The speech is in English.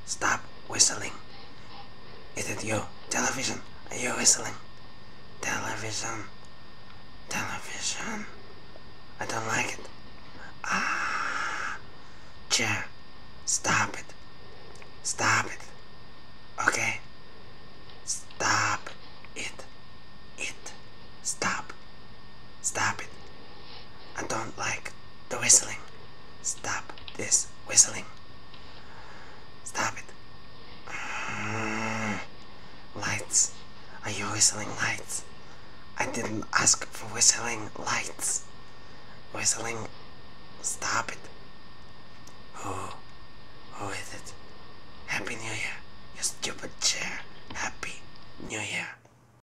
Stop whistling. Is it you? Television, are you whistling? Television. Television. I don't like it. Ah. Chair. Stop it. Stop it. Okay? Stop it. Stop. Stop it. I don't like the whistling. Stop this whistling. Stop it. Lights. Are you whistling lights? I didn't ask for whistling lights. Whistling. Stop it. Who is it? Happy New Year, you stupid chair. Happy New Year.